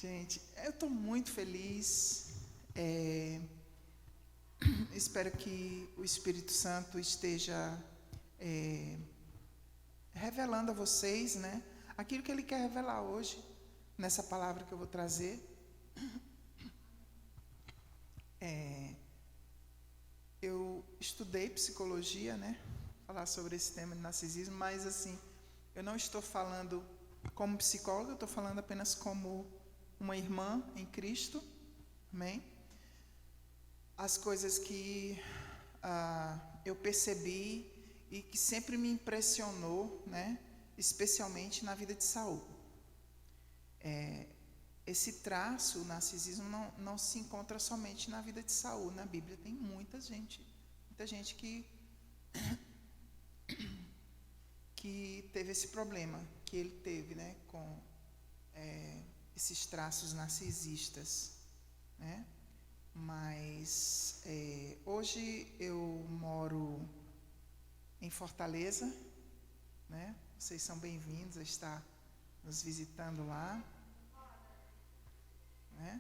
Gente, eu estou muito feliz. Espero que o Espírito Santo esteja revelando a vocês, né, aquilo que Ele quer revelar hoje, nessa palavra que eu vou trazer. Eu estudei psicologia, né, falar sobre esse tema de narcisismo, mas assim, eu não estou falando como psicóloga, eu estou falando apenas como uma irmã em Cristo, amém? As coisas que eu percebi e que sempre me impressionou, né, especialmente na vida de Saul. Esse traço, o narcisismo, não se encontra somente na vida de Saul. Na Bíblia tem muita gente que teve esse problema, que ele teve, né, com esses traços narcisistas, né? Mas hoje eu moro em Fortaleza, né? Vocês são bem-vindos a estar nos visitando lá, né?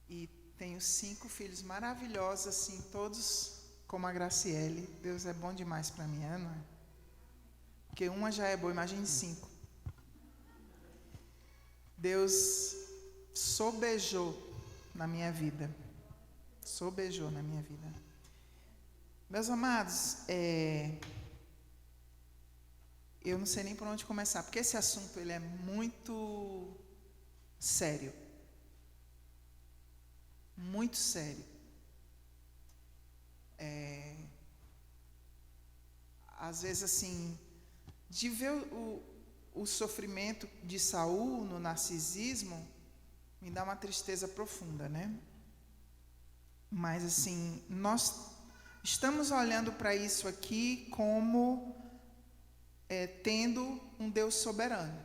E tenho 5 filhos maravilhosos, assim, todos como a Graciele. Deus é bom demais para mim, não é? Porque uma já é boa, imagine 5. Deus sobejou na minha vida. Sobejou na minha vida. Meus amados, eu não sei nem por onde começar, porque esse assunto ele é muito sério. Muito sério. Às vezes, assim, de ver o sofrimento de Saul no narcisismo, me dá uma tristeza profunda, né? Mas, assim, nós estamos olhando para isso aqui como tendo um Deus soberano,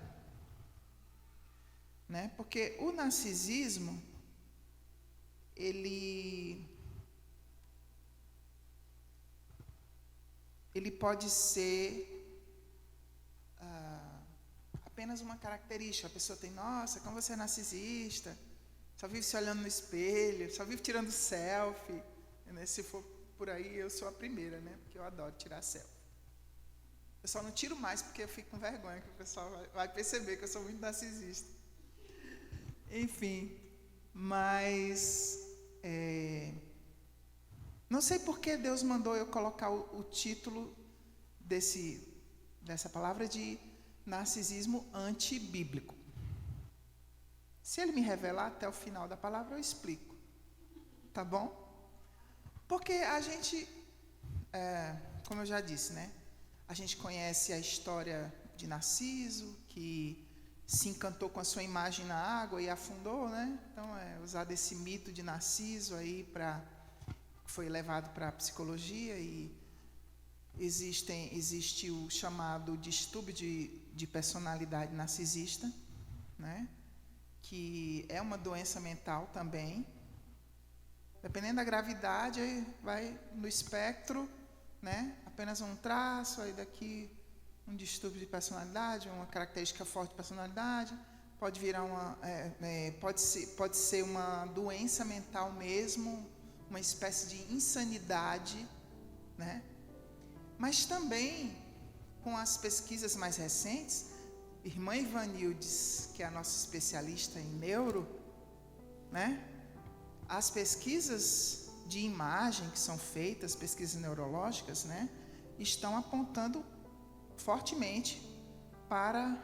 né? Porque o narcisismo, ele pode ser apenas uma característica. A pessoa tem, nossa, como você é narcisista, só vive se olhando no espelho, só vive tirando selfie, né? Se for por aí, eu sou a primeira, né? Porque eu adoro tirar selfie. Eu só não tiro mais porque eu fico com vergonha, que o pessoal vai perceber que eu sou muito narcisista. Enfim, mas não sei por que Deus mandou eu colocar o título dessa palavra de narcisismo antibíblico. Se Ele me revelar até o final da palavra, eu explico. Tá bom? Porque a gente, como eu já disse, né? A gente conhece a história de Narciso, que se encantou com a sua imagem na água e afundou, né? Então, usado esse mito de Narciso aí foi levado para a psicologia, e existe o chamado distúrbio de personalidade narcisista, né? Que é uma doença mental também. Dependendo da gravidade, vai no espectro, né? Apenas um traço, aí daqui um distúrbio de personalidade, uma característica forte de personalidade, pode virar pode ser uma doença mental mesmo, uma espécie de insanidade, né? Mas também, com as pesquisas mais recentes, irmã Ivanildes, que é a nossa especialista em neuro, né? As pesquisas de imagem que são feitas, pesquisas neurológicas, né, estão apontando fortemente para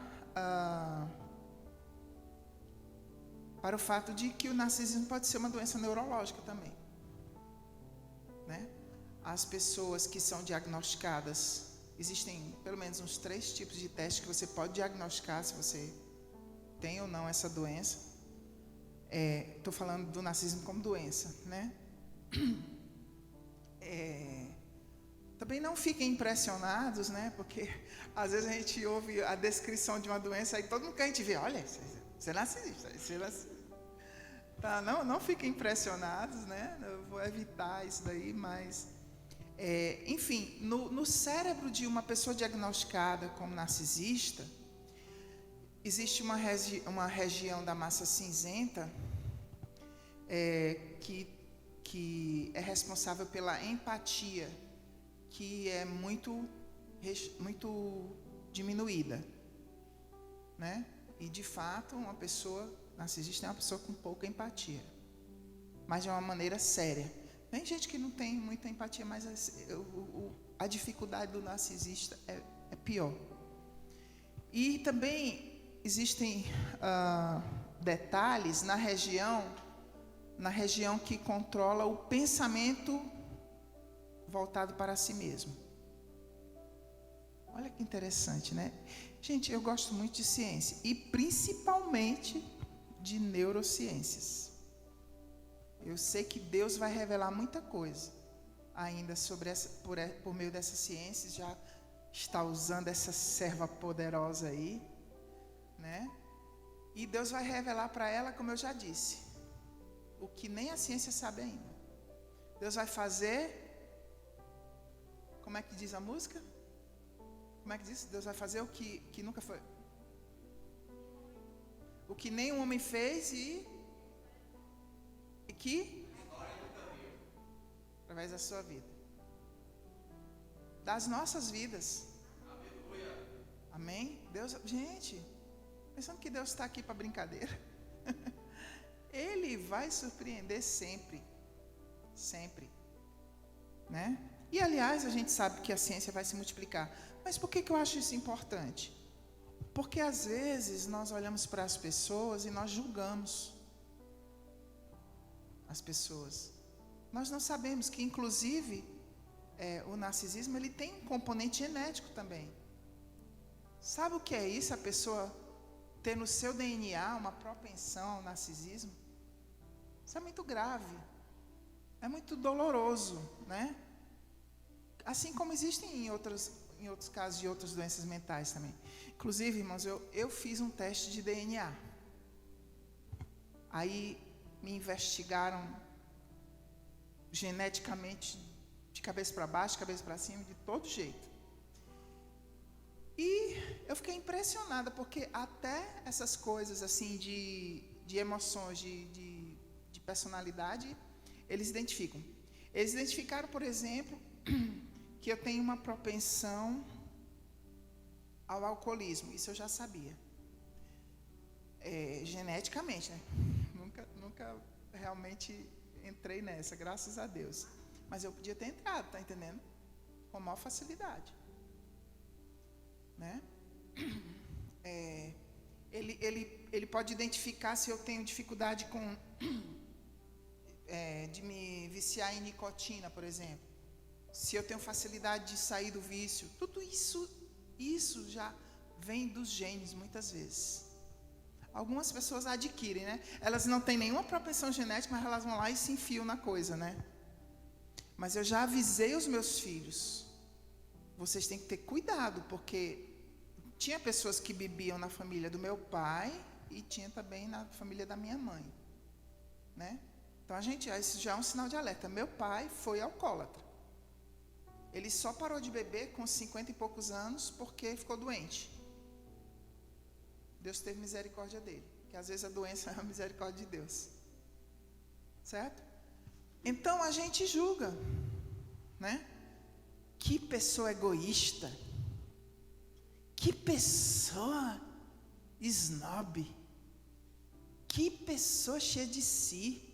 o fato de que o narcisismo pode ser uma doença neurológica também, né? As pessoas que são diagnosticadas, existem pelo menos uns 3 tipos de testes que você pode diagnosticar se você tem ou não essa doença. Estou falando do narcisismo como doença, né? Também não fiquem impressionados, né? Porque às vezes a gente ouve a descrição de uma doença e todo mundo que a gente vê, olha, você é narcisista, tá? Não fiquem impressionados, né? Eu vou evitar isso daí, mas enfim, no cérebro de uma pessoa diagnosticada como narcisista, existe uma região da massa cinzenta que é responsável pela empatia, que é muito diminuída, né? E de fato, uma pessoa narcisista é uma pessoa com pouca empatia, mas de uma maneira séria. Tem gente que não tem muita empatia, mas a dificuldade do narcisista é pior. E também existem detalhes na região que controla o pensamento voltado para si mesmo. Olha que interessante, né? Gente, eu gosto muito de ciência e principalmente de neurociências. Eu sei que Deus vai revelar muita coisa ainda sobre por meio dessas ciências. Já está usando essa serva poderosa aí, né? E Deus vai revelar para ela, como eu já disse, o que nem a ciência sabe ainda. Deus vai fazer, como é que diz a música? Como é que diz? Deus vai fazer o que nunca foi. O que nem um homem fez e que através da sua vida, das nossas vidas. Amém? Deus, gente, pensando que Deus está aqui para brincadeira. Ele vai surpreender sempre, sempre, né? E aliás, a gente sabe que a ciência vai se multiplicar. Mas por que eu acho isso importante? Porque às vezes nós olhamos para as pessoas e nós julgamos as pessoas. Nós não sabemos que, inclusive, o narcisismo ele tem um componente genético também. Sabe o que é isso? A pessoa ter no seu DNA uma propensão ao narcisismo? Isso é muito grave. É muito doloroso, né? Assim como existem em outros casos de outras doenças mentais também. Inclusive, irmãos, eu fiz um teste de DNA. Aí me investigaram geneticamente, de cabeça para baixo, cabeça para cima, de todo jeito. E eu fiquei impressionada, porque até essas coisas assim de emoções, de personalidade, eles identificam. Eles identificaram, por exemplo, que eu tenho uma propensão ao alcoolismo. Isso eu já sabia. Geneticamente, né? Nunca realmente entrei nessa, graças a Deus. Mas eu podia ter entrado, tá entendendo? Com maior facilidade, né? Ele pode identificar se eu tenho dificuldade de me viciar em nicotina, por exemplo. Se eu tenho facilidade de sair do vício. Tudo isso já vem dos genes, muitas vezes. Algumas pessoas adquirem, né? Elas não têm nenhuma propensão genética, mas elas vão lá e se enfiam na coisa, né? Mas eu já avisei os meus filhos. Vocês têm que ter cuidado, porque tinha pessoas que bebiam na família do meu pai e tinha também na família da minha mãe, né? Então isso já é um sinal de alerta. Meu pai foi alcoólatra. Ele só parou de beber com 50 e poucos anos porque ficou doente. Deus teve misericórdia dele, que às vezes a doença é a misericórdia de Deus, certo? Então a gente julga, né? Que pessoa egoísta, que pessoa snob, que pessoa cheia de si.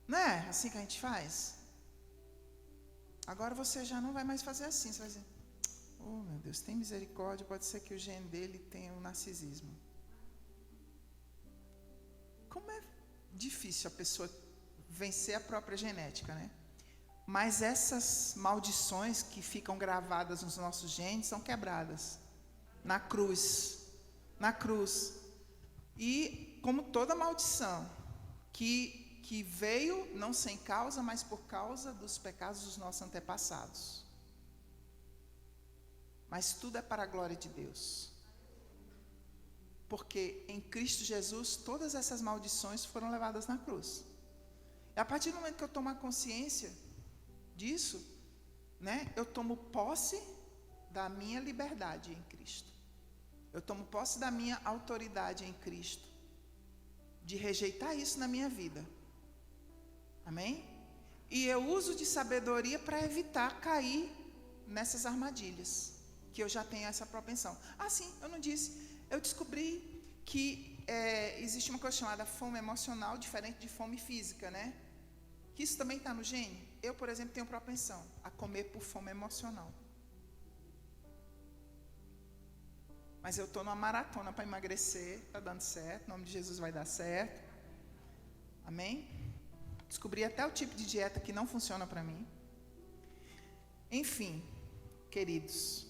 Não é assim que a gente faz? Agora você já não vai mais fazer assim, você vai dizer: oh meu Deus, tem misericórdia, pode ser que o gene dele tenha um narcisismo. Como é difícil a pessoa vencer a própria genética, né? Mas essas maldições que ficam gravadas nos nossos genes são quebradas na cruz. Na cruz. E como toda maldição que veio não sem causa, mas por causa dos pecados dos nossos antepassados. Mas tudo é para a glória de Deus. Porque em Cristo Jesus todas essas maldições foram levadas na cruz. E a partir do momento que eu tomo a consciência disso, né, eu tomo posse da minha liberdade em Cristo. Eu tomo posse da minha autoridade em Cristo, de rejeitar isso na minha vida. Amém? E eu uso de sabedoria para evitar cair nessas armadilhas, que eu já tenho essa propensão. Sim, eu não disse. Eu descobri que existe uma coisa chamada fome emocional, diferente de fome física, né? Que isso também está no gene. Eu, por exemplo, tenho propensão a comer por fome emocional. Mas eu estou numa maratona para emagrecer, está dando certo, em nome de Jesus vai dar certo. Amém? Descobri até o tipo de dieta que não funciona para mim. Enfim, queridos,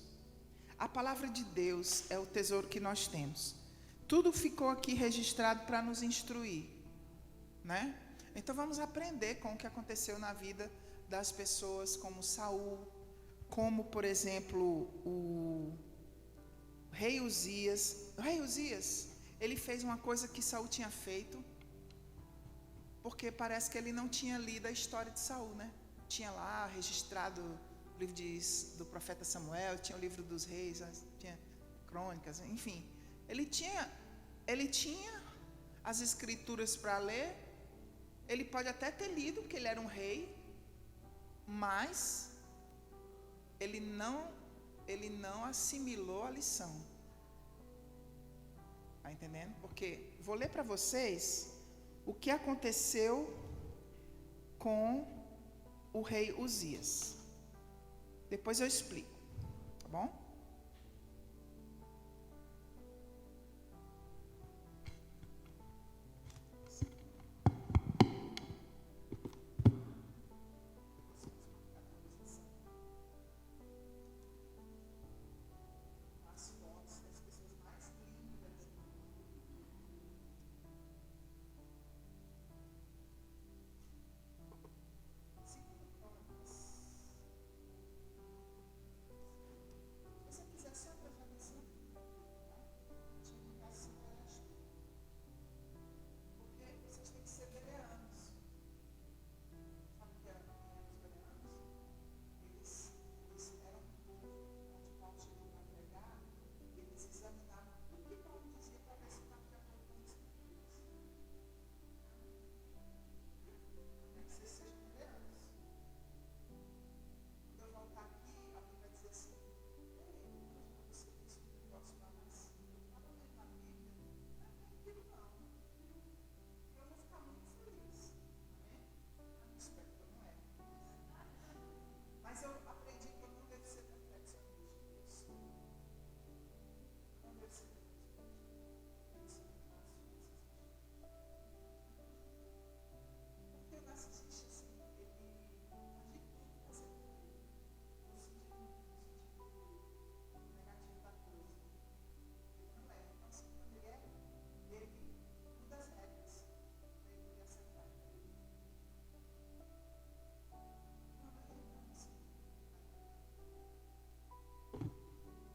a palavra de Deus é o tesouro que nós temos. Tudo ficou aqui registrado para nos instruir, né? Então vamos aprender com o que aconteceu na vida das pessoas como Saul, como, por exemplo, o rei Uzias. O rei Uzias, ele fez uma coisa que Saul tinha feito, porque parece que ele não tinha lido a história de Saul, né? Tinha lá registrado o livro do profeta Samuel, tinha o livro dos reis, tinha crônicas, enfim. Ele tinha as escrituras para ler. Ele pode até ter lido, porque ele era um rei, mas ele não assimilou a lição. Está entendendo? Porque vou ler para vocês o que aconteceu com o rei Uzias. Depois eu explico, tá bom?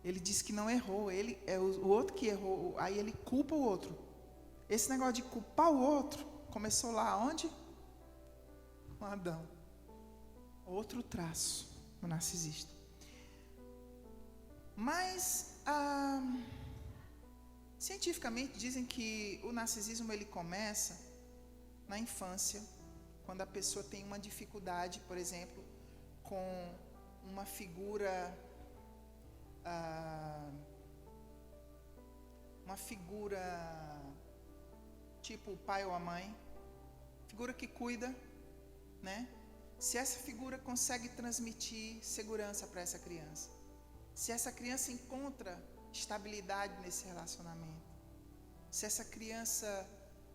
Ele disse que não errou, ele é o outro que errou, aí ele culpa o outro. Esse negócio de culpar o outro começou lá onde? Com Adão. Outro traço do narcisista. Mas cientificamente dizem que o narcisismo ele começa na infância, quando a pessoa tem uma dificuldade, por exemplo, com uma figura tipo o pai ou a mãe, figura que cuida, né? Se essa figura consegue transmitir segurança para essa criança, se essa criança encontra estabilidade nesse relacionamento, se essa criança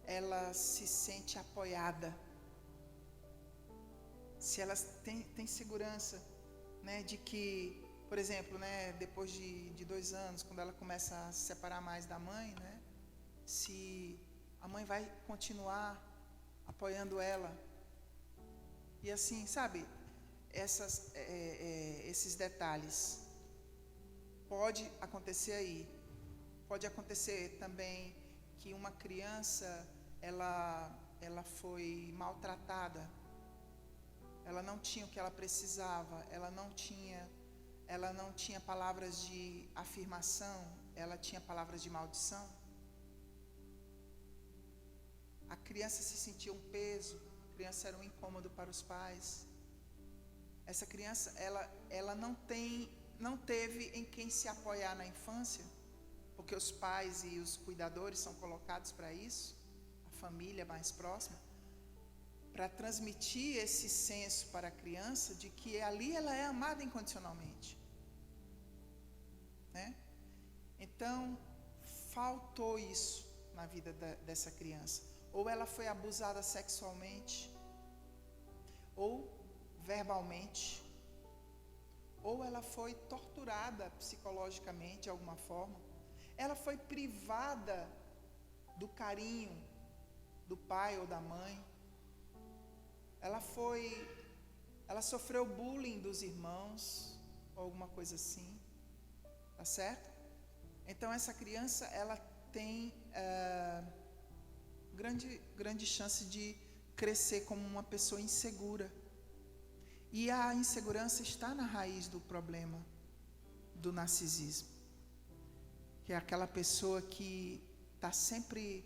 ela se sente apoiada, se ela tem segurança, né, de que, por exemplo, né, depois de 2 anos, quando ela começa a se separar mais da mãe, né, se a mãe vai continuar apoiando ela. E assim, sabe, esses detalhes. Pode acontecer aí. Pode acontecer também que uma criança, ela foi maltratada. Ela não tinha o que ela precisava, ela não tinha palavras de afirmação, ela tinha palavras de maldição. A criança se sentia um peso, a criança era um incômodo para os pais. Essa criança, ela não teve em quem se apoiar na infância, porque os pais e os cuidadores são colocados para isso, a família mais próxima, para transmitir esse senso para a criança de que ali ela é amada incondicionalmente, né? Então, faltou isso na vida dessa criança. Ou ela foi abusada sexualmente, ou verbalmente, ou ela foi torturada psicologicamente de alguma forma. Ela foi privada do carinho do pai ou da mãe. Ela sofreu bullying dos irmãos, ou alguma coisa assim, tá certo? Então essa criança, ela tem grande chance de crescer como uma pessoa insegura. E a insegurança está na raiz do problema do narcisismo, que é aquela pessoa que está sempre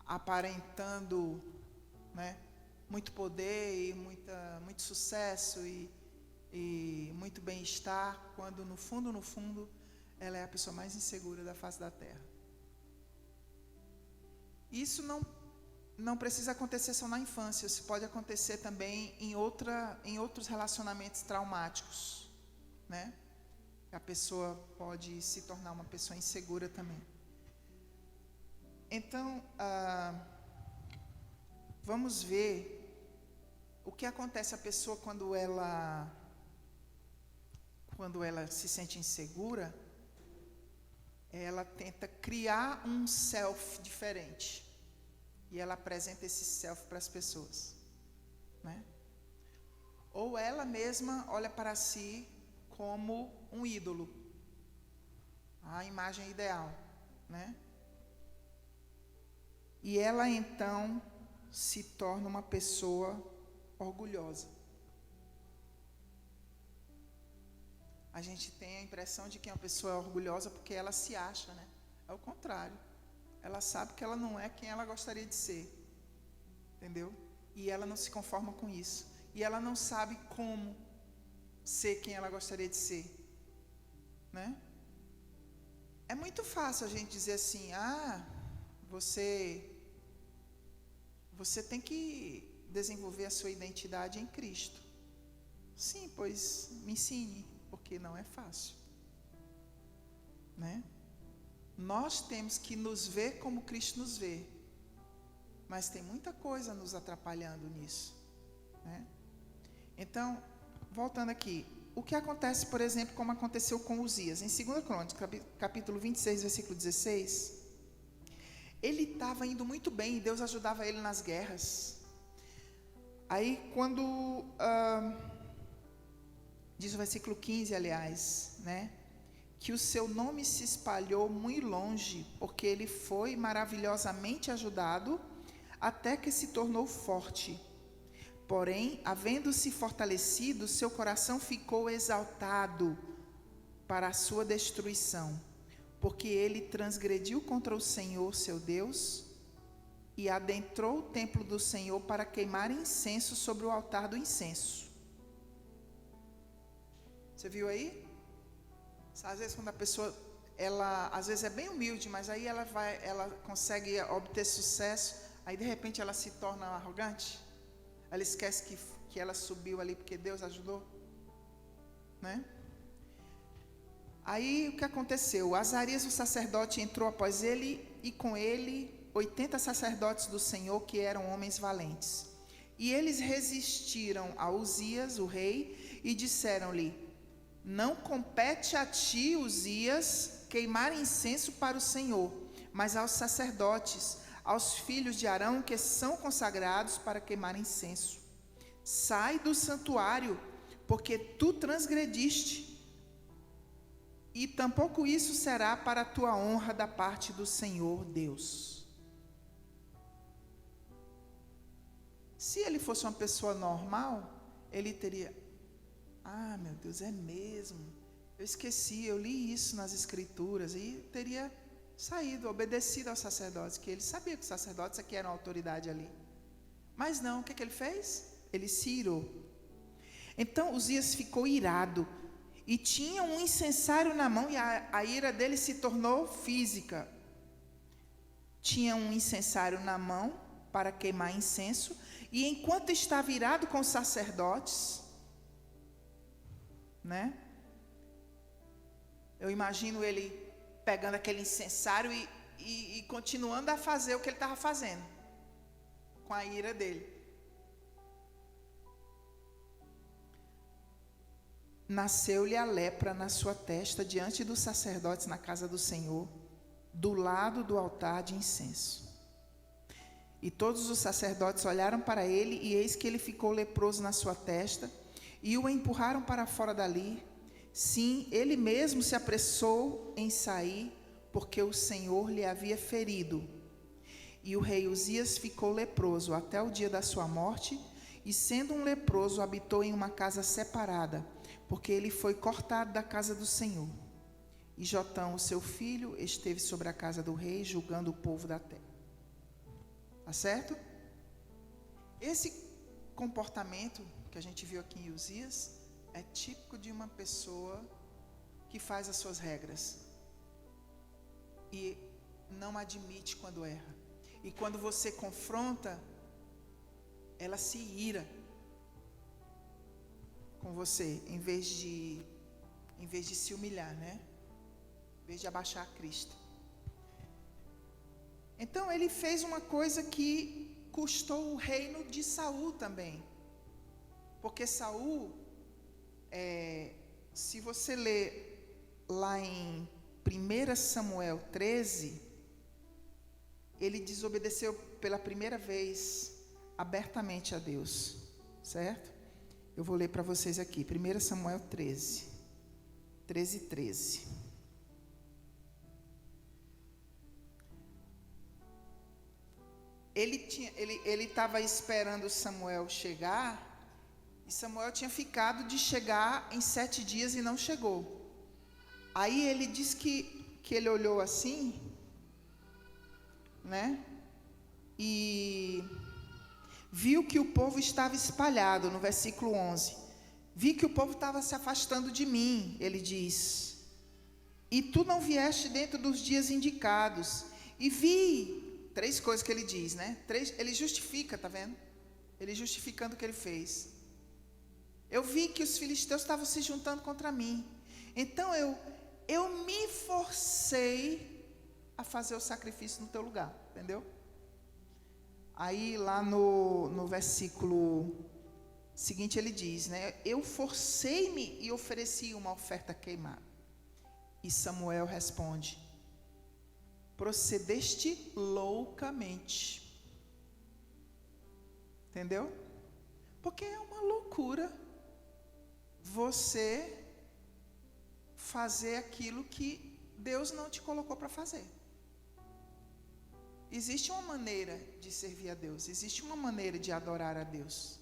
aparentando, né, muito poder e muito sucesso e muito bem-estar, quando no fundo ela é a pessoa mais insegura da face da terra. Isso não precisa acontecer só na infância, isso pode acontecer também em outros relacionamentos traumáticos, né? A pessoa pode se tornar uma pessoa insegura também. Então, vamos ver o que acontece a pessoa quando ela se sente insegura. Ela tenta criar um self diferente. E ela apresenta esse self para as pessoas, né? Ou ela mesma olha para si como um ídolo, a imagem ideal, né? E ela então se torna uma pessoa orgulhosa. A gente tem a impressão de que uma pessoa é orgulhosa porque ela se acha, né? É o contrário. Ela sabe que ela não é quem ela gostaria de ser, entendeu? E ela não se conforma com isso. E ela não sabe como ser quem ela gostaria de ser, né? É muito fácil a gente dizer assim: você tem que desenvolver a sua identidade em Cristo. Sim, pois me ensine, porque não é fácil, né? Nós temos que nos ver como Cristo nos vê, mas tem muita coisa nos atrapalhando nisso, né? Então, voltando aqui, o que acontece, por exemplo, como aconteceu com Uzias, em 2 Crônicas, capítulo 26, versículo 16, ele estava indo muito bem, e Deus ajudava ele nas guerras. Aí, quando, diz o versículo 15, aliás, né? Que o seu nome se espalhou muito longe, porque ele foi maravilhosamente ajudado, até que se tornou forte. Porém, havendo-se fortalecido, seu coração ficou exaltado para a sua destruição, porque ele transgrediu contra o Senhor, seu Deus, e adentrou o templo do Senhor para queimar incenso sobre o altar do incenso. Você viu aí? Às vezes quando a pessoa, ela às vezes é bem humilde, mas aí ela consegue obter sucesso, aí de repente ela se torna arrogante, ela esquece que ela subiu ali porque Deus ajudou, né? Aí o que aconteceu? Azarias, o sacerdote, entrou após ele, e com ele 80 sacerdotes do Senhor, que eram homens valentes. E eles resistiram a Uzias, o rei, e disseram-lhe: não compete a ti, Uzias, queimar incenso para o Senhor, mas aos sacerdotes, aos filhos de Arão, que são consagrados para queimar incenso. Sai do santuário, porque tu transgrediste, e tampouco isso será para a tua honra da parte do Senhor Deus. Se ele fosse uma pessoa normal, ele teria: meu Deus, é mesmo? Eu esqueci, eu li isso nas escrituras e teria saído, obedecido aos sacerdotes, que ele sabia que os sacerdotes aqui eram autoridade ali. Mas não, o que ele fez? Ele se irou. Então Uzias ficou irado e tinha um incensário na mão, e a ira dele se tornou física. Tinha um incensário na mão para queimar incenso, e enquanto estava irado com os sacerdotes, né? Eu imagino ele pegando aquele incensário e continuando a fazer o que ele estava fazendo, com a ira dele. Nasceu-lhe a lepra na sua testa diante dos sacerdotes na casa do Senhor, do lado do altar de incenso. E todos os sacerdotes olharam para ele, e eis que ele ficou leproso na sua testa, e o empurraram para fora dali. Sim, ele mesmo se apressou em sair, porque o Senhor lhe havia ferido. E o rei Uzias ficou leproso até o dia da sua morte, e sendo um leproso, habitou em uma casa separada, porque ele foi cortado da casa do Senhor. E Jotão, o seu filho, esteve sobre a casa do rei, julgando o povo da terra. Tá certo? Esse comportamento que a gente viu aqui em Uzias é típico de uma pessoa que faz as suas regras e não admite quando erra. E quando você confronta, ela se ira com você, em vez de se humilhar, né? Em vez de abaixar a Cristo. Então ele fez uma coisa que custou o reino de Saul também. Porque Saul, se você ler lá em 1 Samuel 13, ele desobedeceu pela primeira vez abertamente a Deus, certo? Eu vou ler para vocês aqui, 1 Samuel 13. Ele estava esperando Samuel chegar, e Samuel tinha ficado de chegar em 7 dias e não chegou. Aí ele diz que ele olhou assim, né? E viu que o povo estava espalhado, no versículo 11. Vi que o povo estava se afastando de mim, ele diz. E tu não vieste dentro dos dias indicados. E vi 3 coisas que ele diz, né? Ele justifica, tá vendo? Ele justificando o que ele fez. Eu vi que os filisteus estavam se juntando contra mim. Então eu me forcei a fazer o sacrifício no teu lugar, entendeu? Aí lá no versículo seguinte ele diz, né? Eu forcei-me e ofereci uma oferta queimada. E Samuel responde: procedeste loucamente. Entendeu? Porque é uma loucura você fazer aquilo que Deus não te colocou para fazer. Existe uma maneira de servir a Deus, existe uma maneira de adorar a Deus.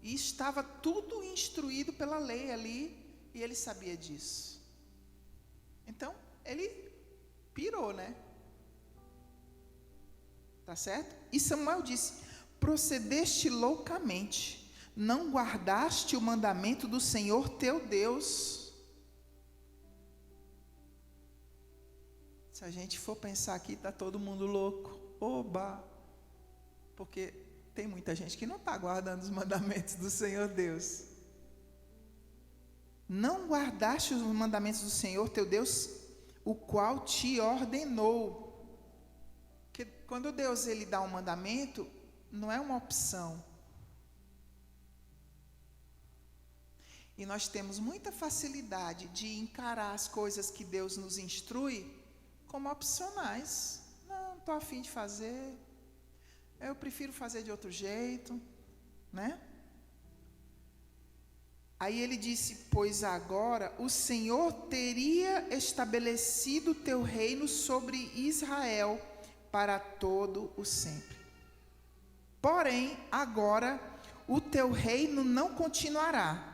E estava tudo instruído pela lei ali, e ele sabia disso. Então, ele pirou, né? Tá certo? E Samuel disse: procedeste loucamente, não guardaste o mandamento do Senhor teu Deus. Se a gente for pensar aqui, está todo mundo louco. Oba! Porque tem muita gente que não está guardando os mandamentos do Senhor Deus. Não guardaste os mandamentos do Senhor teu Deus, o qual te ordenou. Porque quando Deus ele dá um mandamento, não é uma opção. E nós temos muita facilidade de encarar as coisas que Deus nos instrui como opcionais. Não estou a fim de fazer, eu prefiro fazer de outro jeito, né? Aí ele disse: pois agora o Senhor teria estabelecido o teu reino sobre Israel para todo o sempre. Porém, agora o teu reino não continuará.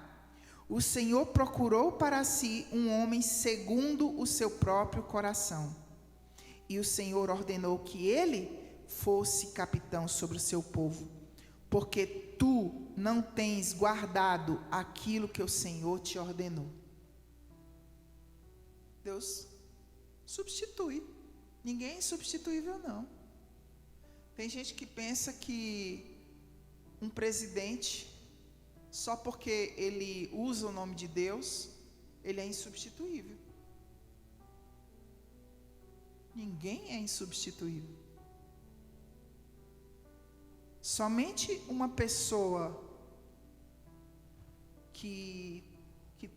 o Senhor procurou para si um homem segundo o seu próprio coração. E o Senhor ordenou que ele fosse capitão sobre o seu povo, porque tu não tens guardado aquilo que o Senhor te ordenou. Deus substitui. Ninguém é insubstituível, não. Tem gente que pensa que um presidente, só porque ele usa o nome de Deus, ele é insubstituível. Ninguém é insubstituível. Somente uma pessoa que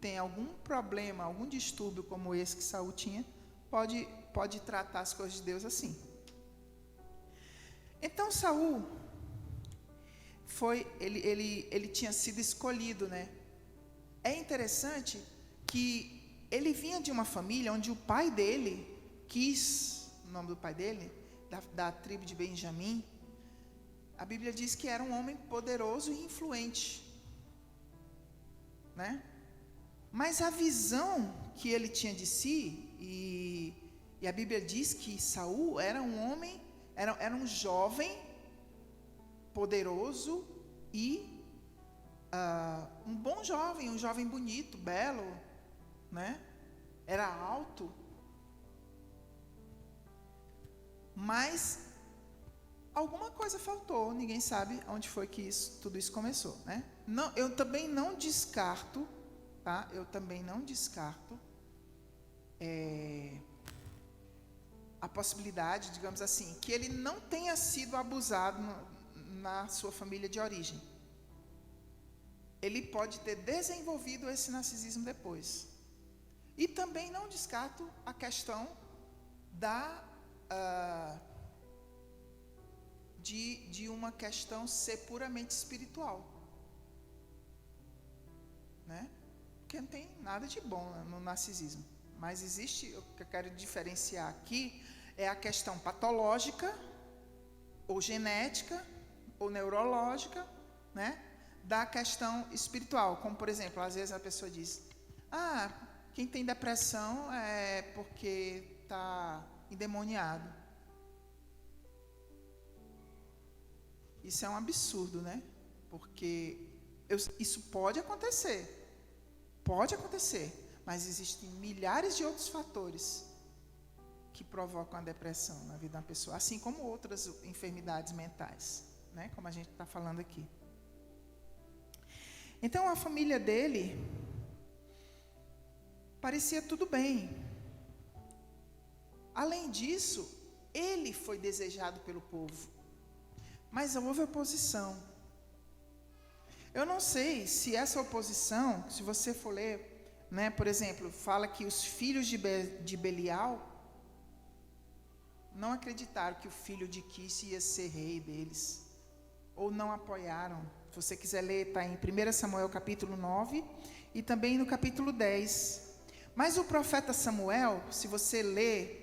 tem algum problema, algum distúrbio como esse que Saul tinha, pode tratar as coisas de Deus assim. Então Saul ele tinha sido escolhido, né? É interessante que ele vinha de uma família onde o pai dele o nome do pai dele, da tribo de Benjamim, a Bíblia diz que era um homem poderoso e influente, né? Mas a visão que ele tinha de si, e a Bíblia diz que Saul era um homem, era um jovem poderoso e um bom jovem, um jovem bonito, belo, né? Era alto. Mas alguma coisa faltou, ninguém sabe onde foi que tudo isso começou, né? Não, eu também não descarto, tá? Eu também não descarto a possibilidade, digamos assim, que ele não tenha sido abusado na sua família de origem. Ele pode ter desenvolvido esse narcisismo depois. E também não descarto a questão de uma questão ser puramente espiritual, né? Porque não tem nada de bom no narcisismo. Mas existe, o que eu quero diferenciar aqui é a questão patológica, ou genética, ou neurológica, né? Da questão espiritual. Como, por exemplo, às vezes a pessoa diz: quem tem depressão é porque está endemoniado. Isso é um absurdo, né? Porque isso pode acontecer, mas existem milhares de outros fatores que provocam a depressão na vida da pessoa, assim como outras enfermidades mentais, né? Como a gente está falando aqui. Então a família dele parecia tudo bem. Além disso, ele foi desejado pelo povo, mas houve oposição. Eu não sei se essa oposição, se você for ler, né, por exemplo, fala que os filhos de Belial não acreditaram que o filho de Quis ia ser rei deles, ou não apoiaram. Se você quiser ler, está em 1 Samuel capítulo 9 e também no capítulo 10. Mas o profeta Samuel, se você ler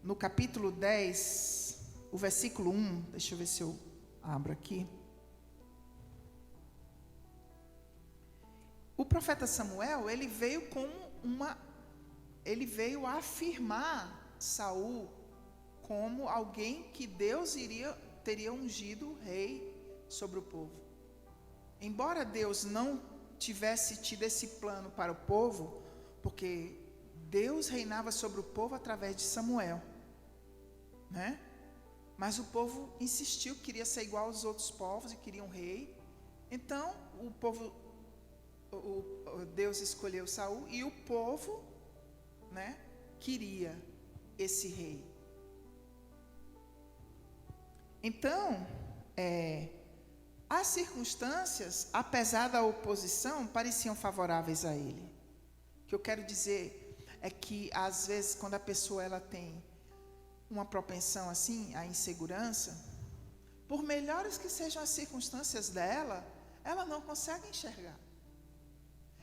no capítulo 10, o versículo 1, deixa eu ver se eu abro aqui. O profeta Samuel, ele veio afirmar Saul como alguém que Deus teria ungido rei sobre o povo. Embora Deus não tivesse tido esse plano para o povo, porque Deus reinava sobre o povo através de Samuel, né? Mas o povo insistiu, queria ser igual aos outros povos e queria um rei. Então, Deus escolheu Saul e o povo, né, queria esse rei. Então, as circunstâncias, apesar da oposição, pareciam favoráveis a ele. O que eu quero dizer é que, às vezes, quando a pessoa ela tem uma propensão assim, à insegurança, por melhores que sejam as circunstâncias dela, ela não consegue enxergar.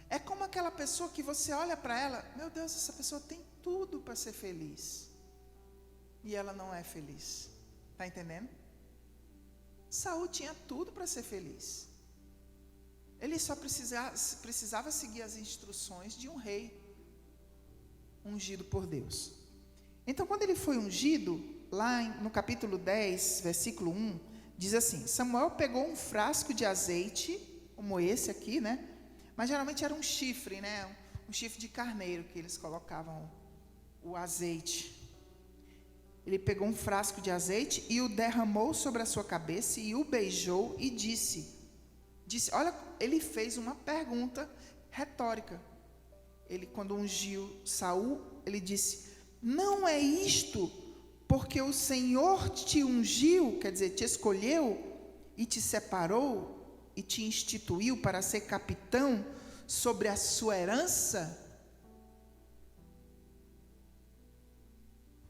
É como aquela pessoa que você olha para ela, meu Deus, essa pessoa tem tudo para ser feliz, e ela não é feliz. Está entendendo? Saul tinha tudo para ser feliz. Ele só precisava seguir as instruções de um rei ungido por Deus. Então, quando ele foi ungido, lá no capítulo 10, versículo 1, diz assim: Samuel pegou um frasco de azeite, como esse aqui, né? Mas geralmente era um chifre, né? Um chifre de carneiro que eles colocavam o azeite. Ele pegou um frasco de azeite e o derramou sobre a sua cabeça e o beijou e disse, olha, ele fez uma pergunta retórica. Ele, quando ungiu Saul, ele disse: não é isto porque o Senhor te ungiu, quer dizer, te escolheu e te separou e te instituiu para ser capitão sobre a sua herança?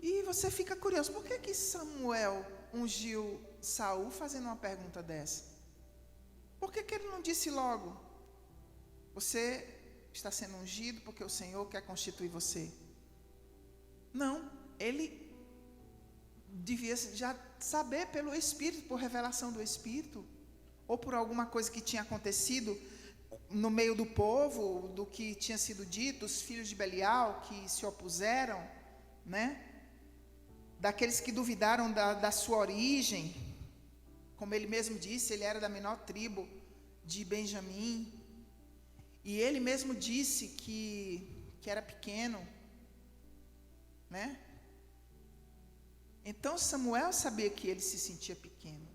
E você fica curioso, por que Samuel ungiu Saul fazendo uma pergunta dessa? Por que ele não disse logo: você está sendo ungido porque o Senhor quer constituir você? Não, ele devia já saber pelo Espírito, por revelação do Espírito, ou por alguma coisa que tinha acontecido no meio do povo, do que tinha sido dito, os filhos de Belial que se opuseram, né? Daqueles que duvidaram da sua origem, como ele mesmo disse, ele era da menor tribo de Benjamim, e ele mesmo disse que era pequeno, né? Então Samuel sabia que ele se sentia pequeno,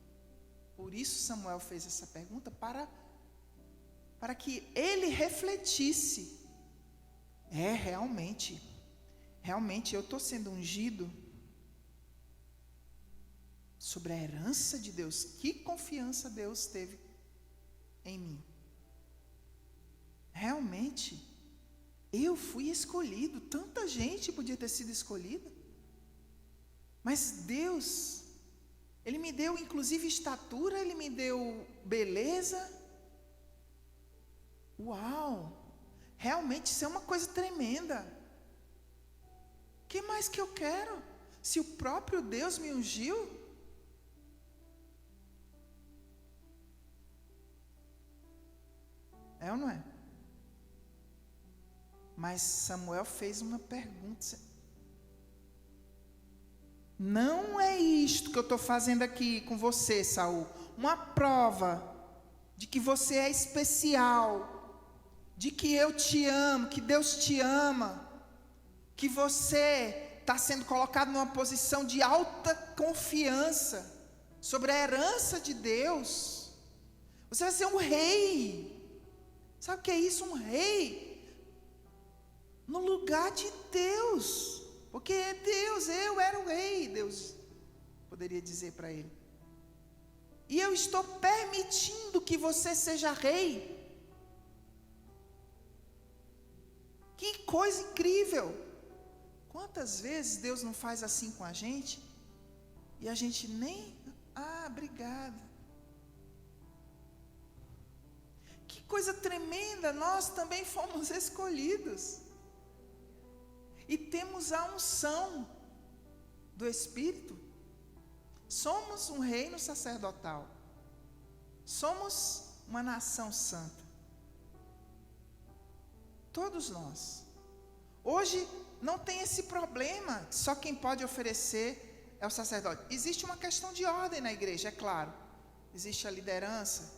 por isso Samuel fez essa pergunta para que ele refletisse: realmente eu estou sendo ungido sobre a herança de Deus. Que confiança Deus teve em mim. Realmente, eu fui escolhido. Tanta gente podia ter sido escolhida. Mas Deus, Ele me deu inclusive estatura, Ele me deu beleza. Uau! Realmente isso é uma coisa tremenda. O que mais que eu quero? Se o próprio Deus me ungiu? É ou não é? Mas Samuel fez uma pergunta: não é isto que eu estou fazendo aqui com você, Saul, uma prova de que você é especial, de que eu te amo, que Deus te ama, que você está sendo colocado numa posição de alta confiança sobre a herança de Deus. Você vai ser um rei. Sabe o que é isso? Um rei no lugar de Deus, porque é Deus, eu era o rei, Deus poderia dizer para ele, e eu estou permitindo que você seja rei. Que coisa incrível! Quantas vezes Deus não faz assim com a gente, e a gente nem, obrigada. Que coisa tremenda, nós também fomos escolhidos. E temos a unção do Espírito. Somos um reino sacerdotal. Somos uma nação santa. Todos nós. Hoje não tem esse problema, só quem pode oferecer é o sacerdote. Existe uma questão de ordem na igreja, é claro. Existe a liderança.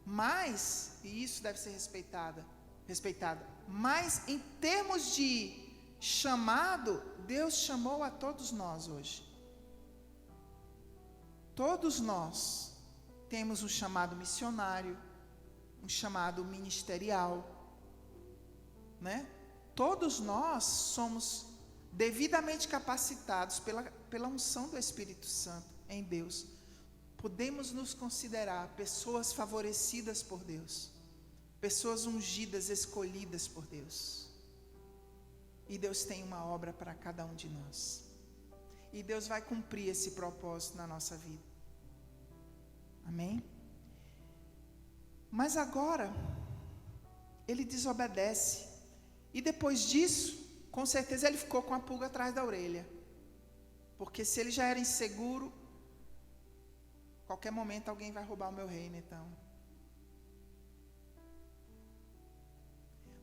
Mas, e isso deve ser respeitada, mas em termos de chamado, Deus chamou a todos nós hoje. Todos nós temos um chamado missionário, um chamado ministerial, né? Todos nós somos devidamente capacitados pela unção do Espírito Santo em Deus. Podemos nos considerar pessoas favorecidas por Deus, pessoas ungidas, escolhidas por Deus. E Deus tem uma obra para cada um de nós. E Deus vai cumprir esse propósito na nossa vida. Amém? Mas agora, ele desobedece. E depois disso, com certeza ele ficou com a pulga atrás da orelha. Porque se ele já era inseguro, qualquer momento alguém vai roubar o meu reino, então.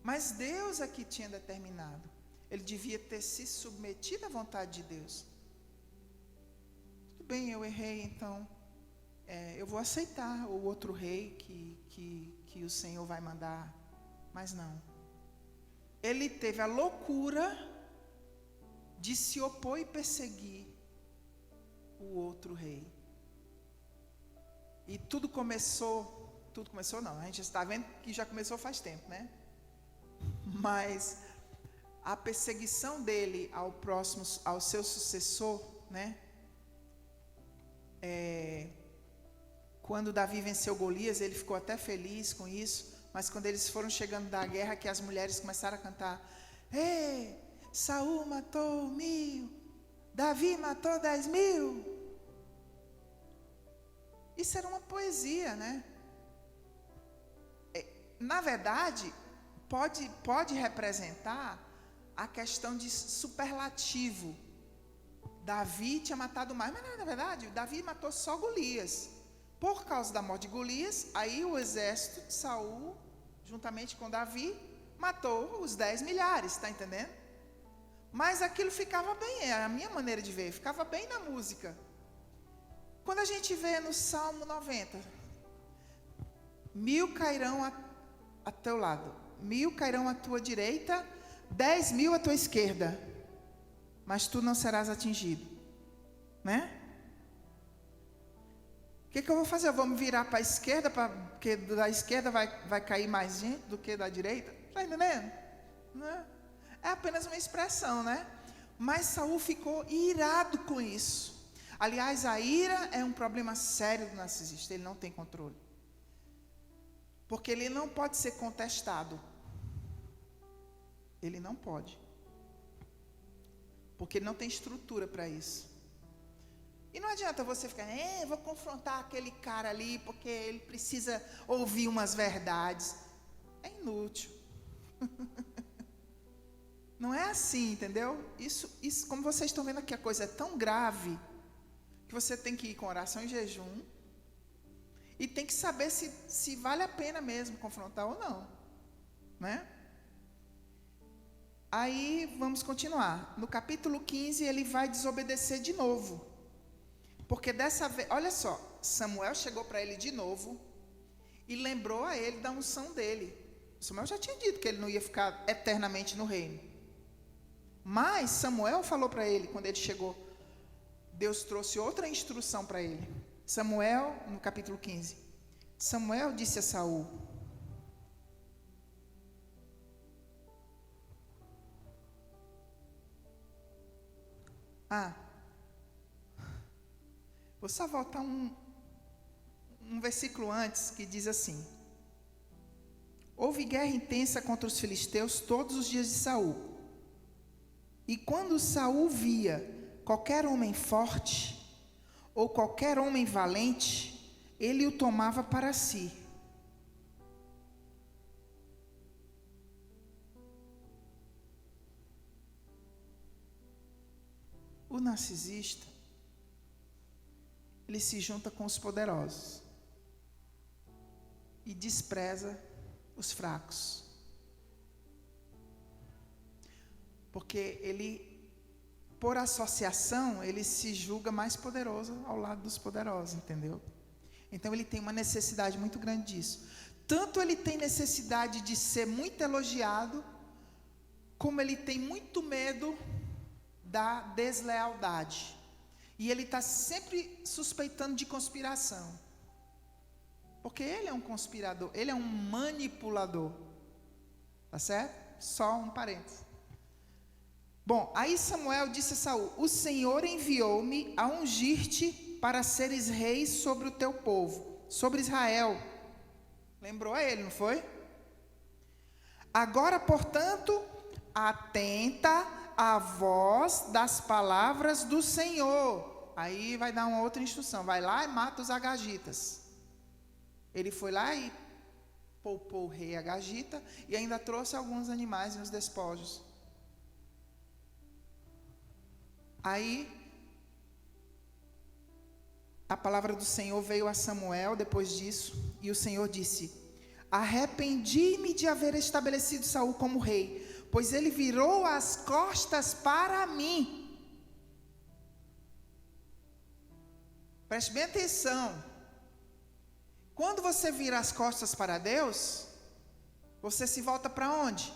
Mas Deus aqui tinha determinado. Ele devia ter se submetido à vontade de Deus. Tudo bem, eu errei, então eu vou aceitar o outro rei que o Senhor vai mandar. Mas não. Ele teve a loucura de se opor e perseguir o outro rei. E tudo começou não, a gente está vendo que já começou faz tempo, né? Mas a perseguição dele ao seu sucessor, né? Quando Davi venceu Golias, ele ficou até feliz com isso, mas quando eles foram chegando da guerra, que as mulheres começaram a cantar: Ei, Saul matou 1000, Davi matou 10.000. Isso era uma poesia, né? Na verdade, pode representar a questão de superlativo. Davi tinha matado mais, mas não, na verdade, Davi matou só Golias. Por causa da morte de Golias, aí o exército de Saul, juntamente com Davi, matou os 10 milhares, está entendendo? Mas aquilo ficava bem, é a minha maneira de ver, ficava bem na música. Quando a gente vê no Salmo 90, 1000 cairão a teu lado, 1000 cairão à tua direita, 10.000 à tua esquerda, mas tu não serás atingido, né? O que eu vou fazer? Eu vou me virar para a esquerda, porque da esquerda vai cair mais gente do que da direita? Está entendendo? Né? É apenas uma expressão, né? Mas Saul ficou irado com isso. Aliás, a ira é um problema sério do narcisista, ele não tem controle. Porque ele não pode ser contestado. Ele não pode. Porque ele não tem estrutura para isso. E não adianta você ficar, vou confrontar aquele cara ali, porque ele precisa ouvir umas verdades. É inútil. Não é assim, entendeu? Isso, como vocês estão vendo aqui, a coisa é tão grave, que você tem que ir com oração e jejum, e tem que saber se vale a pena mesmo confrontar ou não, né? Aí, vamos continuar. No capítulo 15, ele vai desobedecer de novo. Porque dessa vez, olha só, Samuel chegou para ele de novo e lembrou a ele da unção dele. Samuel já tinha dito que ele não ia ficar eternamente no reino. Mas Samuel falou para ele, quando ele chegou, Deus trouxe outra instrução para ele. Samuel, no capítulo 15. Samuel disse a Saul: vou só voltar um versículo antes, que diz assim: houve guerra intensa contra os filisteus todos os dias de Saul. E quando Saul via qualquer homem forte, ou qualquer homem valente, ele o tomava para si. O narcisista, ele se junta com os poderosos e despreza os fracos. Porque ele, por associação, ele se julga mais poderoso ao lado dos poderosos, entendeu? Então ele tem uma necessidade muito grande disso. Tanto ele tem necessidade de ser muito elogiado, como ele tem muito medo da deslealdade. E ele está sempre suspeitando de conspiração. Porque ele é um conspirador, ele é um manipulador. Tá certo? Só um parênteses. Bom, aí Samuel disse a Saul: o Senhor enviou-me a ungir-te para seres reis sobre o teu povo, sobre Israel. Lembrou a ele, não foi? Agora, portanto, atenta à voz das palavras do Senhor. Aí vai dar uma outra instrução: vai lá e mata os agagitas. Ele foi lá e poupou o rei agagita e ainda trouxe alguns animais nos despojos. Aí a palavra do Senhor veio a Samuel depois disso, e o Senhor disse: arrependi-me de haver estabelecido Saul como rei, pois ele virou as costas para mim. Preste bem atenção. Quando você vira as costas para Deus, você se volta para onde?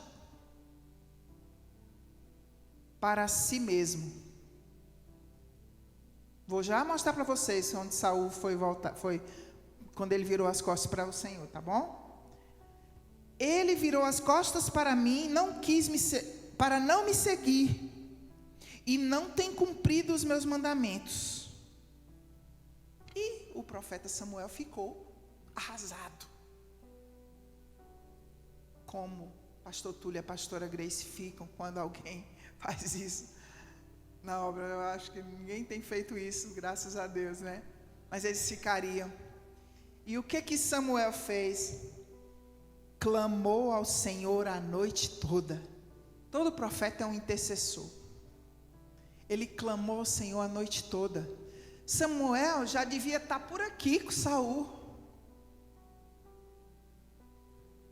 Para si mesmo. Vou já mostrar para vocês onde Saul foi quando ele virou as costas para o Senhor, tá bom? Ele virou as costas para mim, para não me seguir, e não tem cumprido os meus mandamentos. E o profeta Samuel ficou arrasado. Como pastor Túlio e a pastora Grace ficam quando alguém faz isso na obra. Eu acho que ninguém tem feito isso, graças a Deus, né? Mas eles ficariam. E o que Samuel fez? Clamou ao Senhor a noite toda. Todo profeta é um intercessor. Ele clamou ao Senhor a noite toda. Samuel já devia estar por aqui com Saul,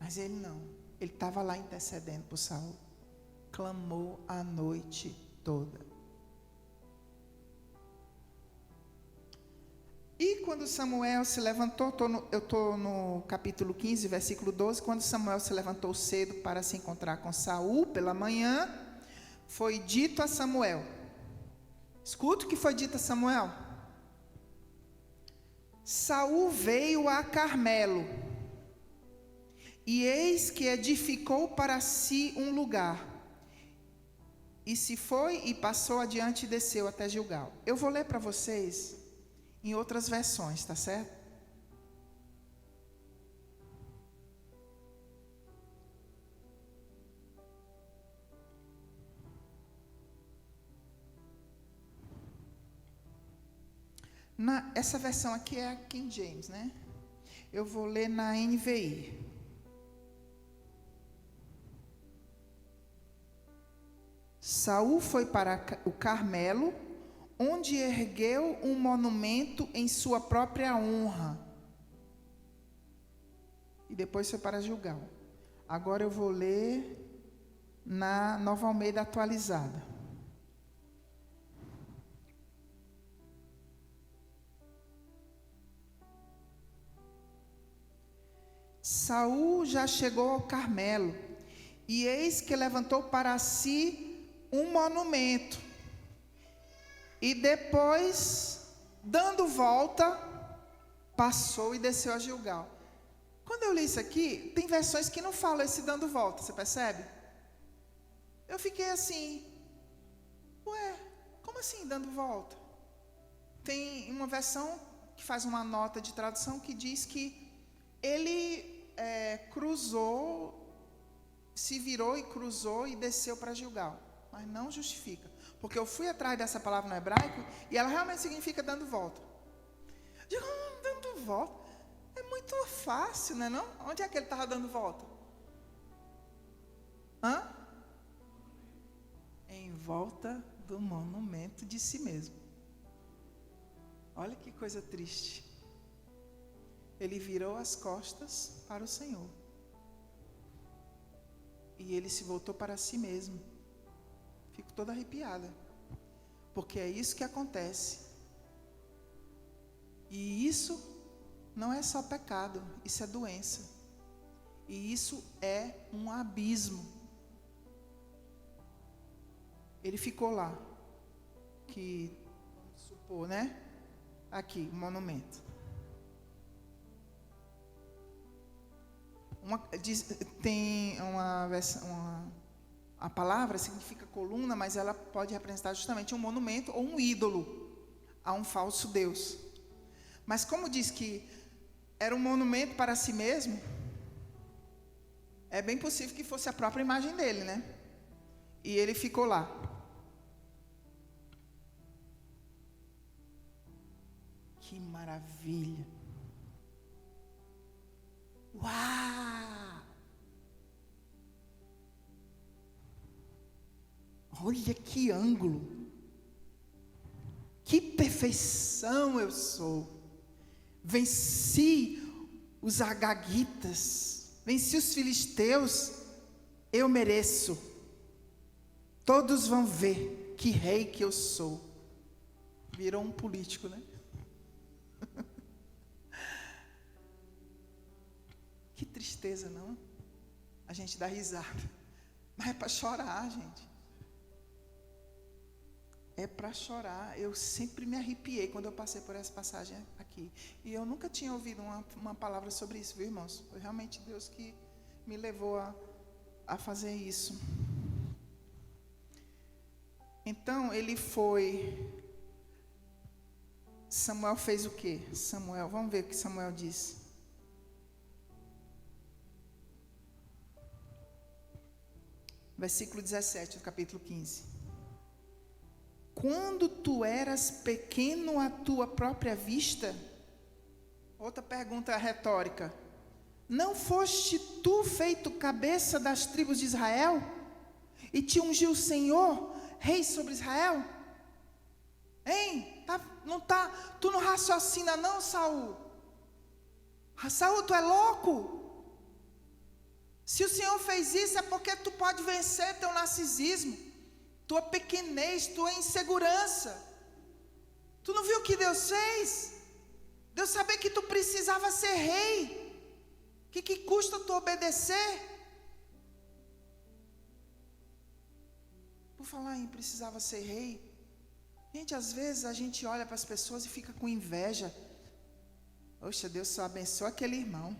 mas ele não. Ele estava lá intercedendo por Saul. Clamou a noite toda. E quando Samuel se levantou, eu estou no capítulo 15, versículo 12. Quando Samuel se levantou cedo para se encontrar com Saul pela manhã, foi dito a Samuel. Escuta o que foi dito a Samuel. Saul veio a Carmelo, e eis que edificou para si um lugar, e se foi e passou adiante e desceu até Gilgal. Eu vou ler para vocês em outras versões, tá certo? Essa versão aqui é a King James, né? Eu vou ler na NVI. Saul foi para o Carmelo, onde ergueu um monumento em sua própria honra. E depois foi para Gilgal. Agora eu vou ler na Nova Almeida atualizada. Saul já chegou ao Carmelo, e eis que levantou para si um monumento, e depois, dando volta, passou e desceu a Gilgal. Quando eu li isso aqui, tem versões que não falam esse dando volta, você percebe? Eu fiquei assim, ué, como assim dando volta? Tem uma versão que faz uma nota de tradução que diz que ele cruzou, se virou e cruzou e desceu para Gilgal, mas não justifica, porque eu fui atrás dessa palavra no hebraico e ela realmente significa dando volta. Digo, dando volta, é muito fácil, né, não? Onde é que ele estava dando volta? Em volta do monumento de si mesmo. Olha que coisa triste. Ele virou as costas para o Senhor. E ele se voltou para si mesmo. Fico toda arrepiada. Porque é isso que acontece. E isso não é só pecado, isso é doença. E isso é um abismo. Ele ficou lá. Que, vamos supor, né? Aqui, o monumento. Tem uma versão, a palavra significa coluna, mas ela pode representar justamente um monumento ou um ídolo a um falso Deus. Mas como diz que era um monumento para si mesmo, é bem possível que fosse a própria imagem dele, né? E ele ficou lá. Que maravilha! Uau! Olha que ângulo! Que perfeição eu sou! Venci os agaguitas, venci os filisteus, eu mereço. Todos vão ver que rei que eu sou. Virou um político, né? Que tristeza, não? A gente dá risada. Mas é para chorar, gente. É para chorar. Eu sempre me arrepiei quando eu passei por essa passagem aqui. E eu nunca tinha ouvido uma palavra sobre isso, viu, irmãos? Foi realmente Deus que me levou a fazer isso. Então, Samuel fez o quê? Vamos ver o que Samuel disse. Versículo 17 do capítulo 15. Quando tu eras pequeno à tua própria vista, outra pergunta retórica, não foste tu feito cabeça das tribos de Israel? E te ungiu o Senhor, rei sobre Israel? Hein? Tu não raciocina não, Saul? Saul, tu é louco? Se o Senhor fez isso, é porque tu pode vencer teu narcisismo, tua pequenez, tua insegurança. Tu não viu o que Deus fez? Deus sabia que tu precisava ser rei. Que custa tu obedecer? Por falar em precisava ser rei, gente, às vezes a gente olha para as pessoas e fica com inveja. Poxa, Deus só abençoa aquele irmão.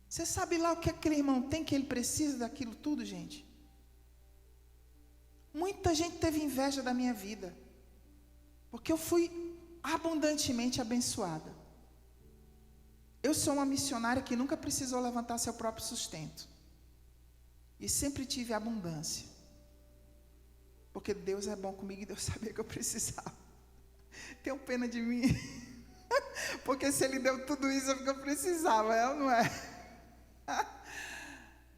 Você sabe lá o que aquele irmão tem, que ele precisa daquilo tudo, gente? Muita gente teve inveja da minha vida, porque eu fui abundantemente abençoada. Eu sou uma missionária que nunca precisou levantar seu próprio sustento. E sempre tive abundância. Porque Deus é bom comigo e Deus sabia que eu precisava. Tenham pena de mim. Porque se Ele deu tudo isso, é porque eu precisava, é ou não é?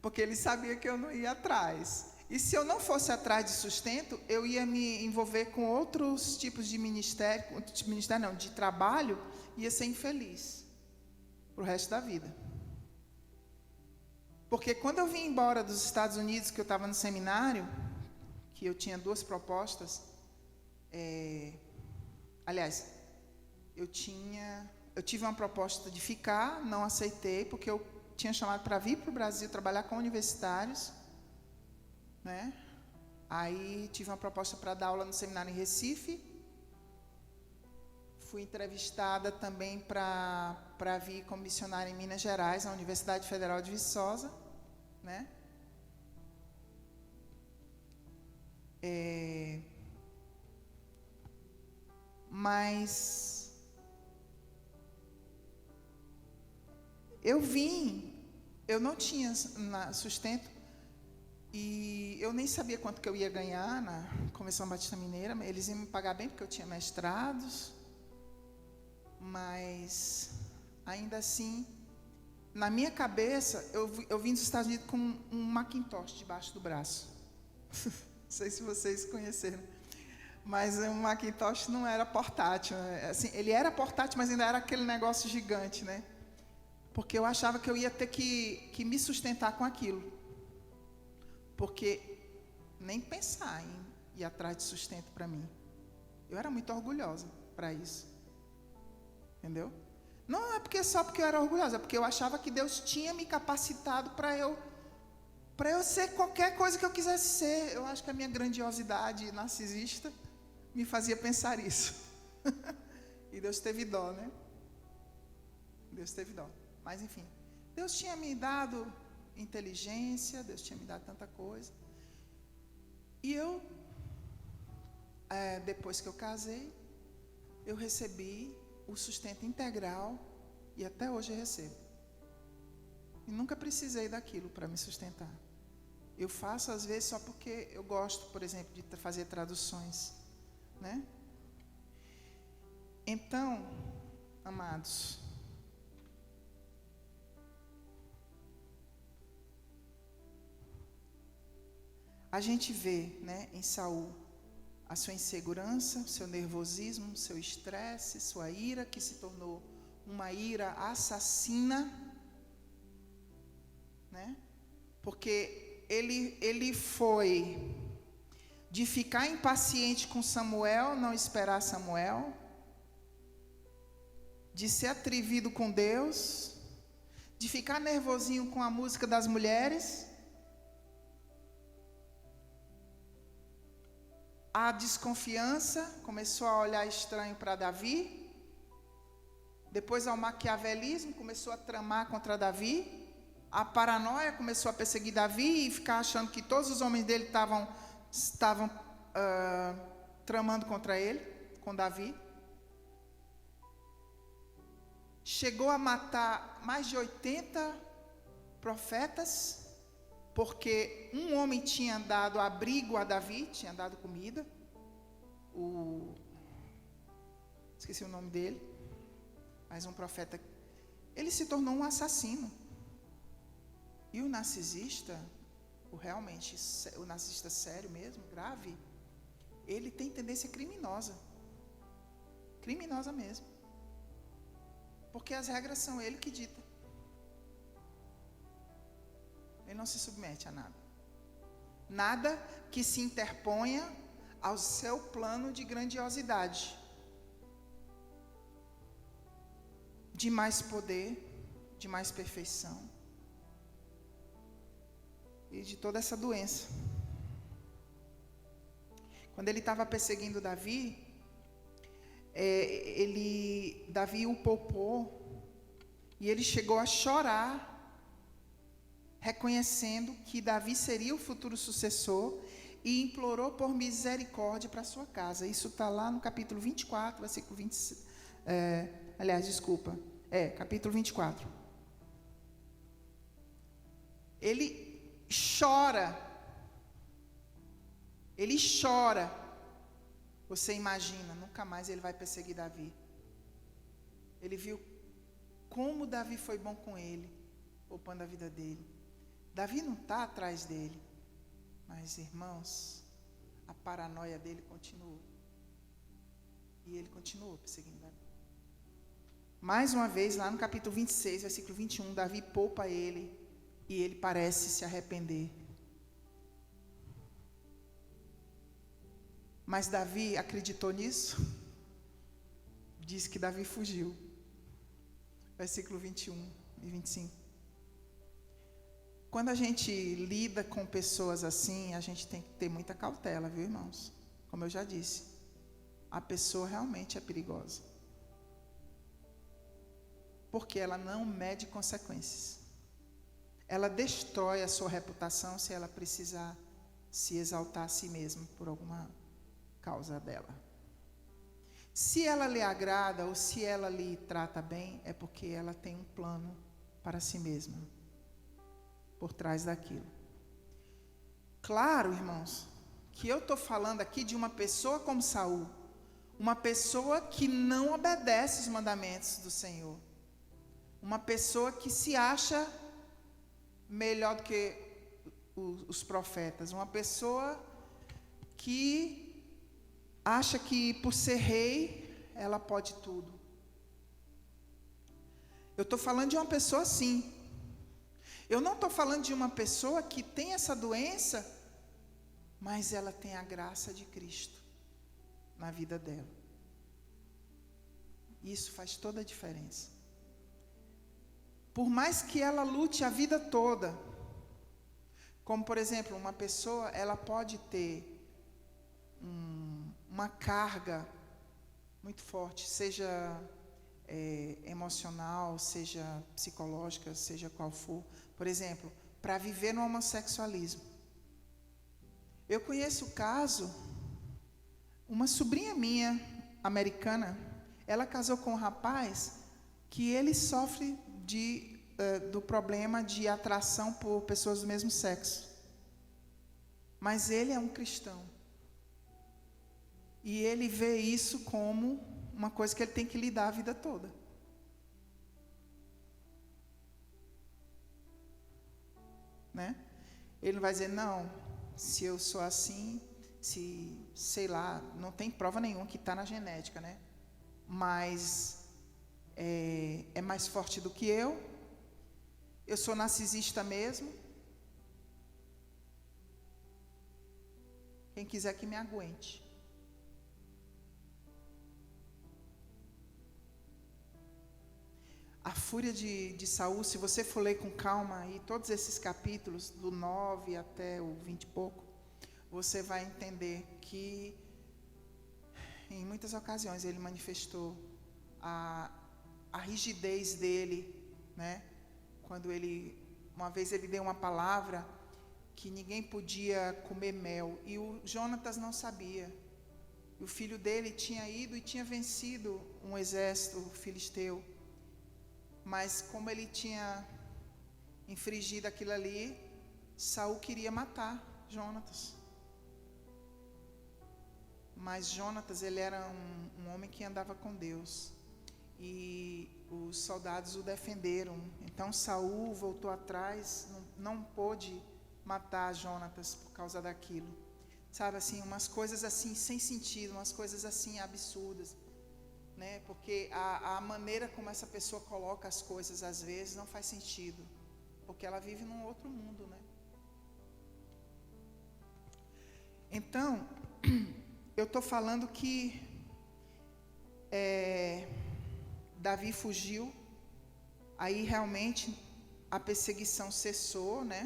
Porque Ele sabia que eu não ia atrás. E se eu não fosse atrás de sustento, eu ia me envolver com outros tipos de de trabalho, ia ser infeliz para o resto da vida. Porque quando eu vim embora dos Estados Unidos, que eu estava no seminário, que eu tinha 2 propostas, eu tive uma proposta de ficar, não aceitei, porque eu tinha chamado para vir para o Brasil trabalhar com universitários, né? Aí tive uma proposta para dar aula no seminário em Recife. Fui entrevistada também para vir como missionária em Minas Gerais, na Universidade Federal de Viçosa, né? Mas eu não tinha sustento, e eu nem sabia quanto que eu ia ganhar na Convenção Batista Mineira. Eles iam me pagar bem porque eu tinha mestrados, mas ainda assim, na minha cabeça, eu vim dos Estados Unidos com um Macintosh debaixo do braço. Não sei se vocês conheceram, mas o Macintosh não era portátil, né? Assim, ele era portátil, mas ainda era aquele negócio gigante, né? Porque eu achava que eu ia ter que me sustentar com aquilo. Porque nem pensar em ir atrás de sustento para mim. Eu era muito orgulhosa para isso. Entendeu? Não é só porque eu era orgulhosa, é porque eu achava que Deus tinha me capacitado para eu ser qualquer coisa que eu quisesse ser. Eu acho que a minha grandiosidade narcisista me fazia pensar isso. E Deus teve dó, né? Deus teve dó. Mas enfim, Deus tinha me dado inteligência, Deus tinha me dado tanta coisa. E eu, depois que eu casei, eu recebi o sustento integral, e até hoje eu recebo. E nunca precisei daquilo para me sustentar. Eu faço às vezes só porque eu gosto, por exemplo, de fazer traduções, né? Então, amados, a gente vê, né, em Saul a sua insegurança, seu nervosismo, seu estresse, sua ira, que se tornou uma ira assassina, né? Porque ele foi de ficar impaciente com Samuel, não esperar Samuel, de ser atrevido com Deus, de ficar nervosinho com a música das mulheres, a desconfiança começou a olhar estranho para Davi, depois ao maquiavelismo, começou a tramar contra Davi, a paranoia começou a perseguir Davi e ficar achando que todos os homens dele estavam tramando contra ele, com Davi. Chegou a matar mais de 80 profetas, porque um homem tinha dado abrigo a Davi, tinha dado comida, esqueci o nome dele, mas um profeta, ele se tornou um assassino. E o narcisista, o narcisista sério mesmo, grave, ele tem tendência criminosa mesmo, porque as regras são ele que dita. Ele não se submete a nada que se interponha ao seu plano de grandiosidade, de mais poder, de mais perfeição e de toda essa doença. Quando ele estava perseguindo Davi, Davi o poupou, e ele chegou a chorar, reconhecendo que Davi seria o futuro sucessor, e implorou por misericórdia para a sua casa. Isso está lá no capítulo 24, versículo 20, capítulo 24. Ele chora, você imagina, nunca mais ele vai perseguir Davi. Ele viu como Davi foi bom com ele, poupando a vida dele. Davi não está atrás dele, mas, irmãos, a paranoia dele continuou, e ele continuou perseguindo Davi. Mais uma vez, lá no capítulo 26, versículo 21, Davi poupa ele, e ele parece se arrepender. Mas Davi acreditou nisso? Diz que Davi fugiu. Versículo 21 e 25. Quando a gente lida com pessoas assim, a gente tem que ter muita cautela, viu, irmãos? Como eu já disse, a pessoa realmente é perigosa, porque ela não mede consequências. Ela destrói a sua reputação se ela precisar se exaltar a si mesma por alguma causa dela. Se ela lhe agrada ou se ela lhe trata bem, é porque ela tem um plano para si mesma por trás daquilo. Claro, irmãos, que eu estou falando aqui de uma pessoa como Saul, uma pessoa que não obedece os mandamentos do Senhor, uma pessoa que se acha melhor do que os profetas, uma pessoa que acha que por ser rei ela pode tudo. Eu estou falando de uma pessoa assim. Eu não estou falando de uma pessoa que tem essa doença, mas ela tem a graça de Cristo na vida dela. Isso faz toda a diferença. Por mais que ela lute a vida toda, como por exemplo, uma pessoa, ela pode ter uma carga muito forte, seja emocional, seja psicológica, seja qual for. Por exemplo, para viver no homossexualismo. Eu conheço o caso, uma sobrinha minha, americana, ela casou com um rapaz que ele sofre do problema de atração por pessoas do mesmo sexo. Mas ele é um cristão. E ele vê isso como uma coisa que ele tem que lidar a vida toda. Né? Ele não vai dizer, não, se eu sou assim, sei lá, não tem prova nenhuma que está na genética, né? Mas é mais forte do que Eu sou narcisista mesmo. Quem quiser que me aguente. A fúria de Saul, se você for ler com calma aí, todos esses capítulos, do 9 até o 20 e pouco, você vai entender que em muitas ocasiões ele manifestou a rigidez dele, né? Quando uma vez ele deu uma palavra que ninguém podia comer mel, e o Jonatas não sabia. E o filho dele tinha ido e tinha vencido um exército filisteu, mas como ele tinha infringido aquilo ali, Saul queria matar Jonatas. Mas Jonatas, ele era um homem que andava com Deus, e os soldados o defenderam. Então Saul voltou atrás, não pôde matar Jonatas por causa daquilo. Sabe assim, umas coisas assim sem sentido, umas coisas assim absurdas, né? Porque a maneira como essa pessoa coloca as coisas às vezes não faz sentido, porque ela vive num outro mundo, né? Então, eu estou falando que Davi fugiu, aí realmente a perseguição cessou, né?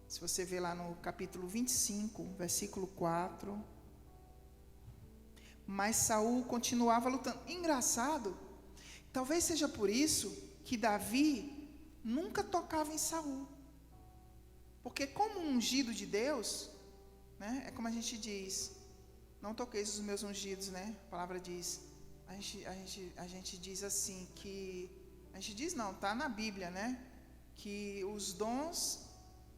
Se você ver lá no capítulo 25, versículo 4. Mas Saul continuava lutando. Engraçado, talvez seja por isso que Davi nunca tocava em Saul. Porque como ungido de Deus, né? É como a gente diz, não toqueis os meus ungidos, né? A palavra diz. A gente diz assim que... A gente diz não, está na Bíblia, né? Que os dons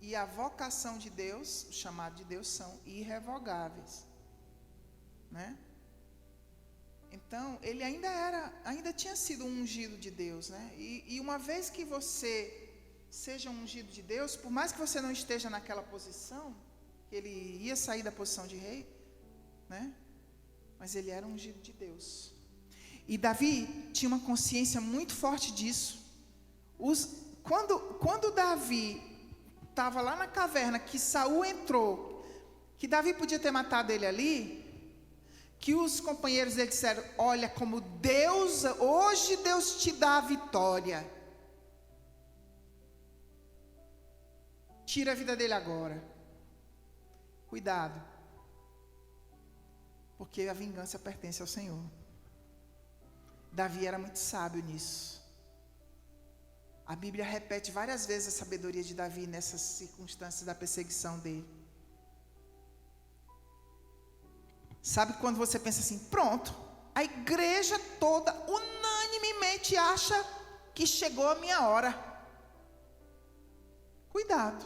e a vocação de Deus, o chamado de Deus, são irrevogáveis, né? Então, ele ainda tinha sido um ungido de Deus, né? E uma vez que você seja um ungido de Deus, por mais que você não esteja naquela posição, ele ia sair da posição de rei, né? Mas ele era um ungido de Deus. E Davi tinha uma consciência muito forte disso. Quando Davi estava lá na caverna, que Saul entrou, que Davi podia ter matado ele ali, que os companheiros dele disseram: olha, como Deus, hoje Deus te dá a vitória, tira a vida dele agora. Cuidado, porque a vingança pertence ao Senhor. Davi era muito sábio nisso. A Bíblia repete várias vezes a sabedoria de Davi nessas circunstâncias da perseguição dele. Sabe quando você pensa assim, pronto, a igreja toda unanimemente acha que chegou a minha hora. Cuidado,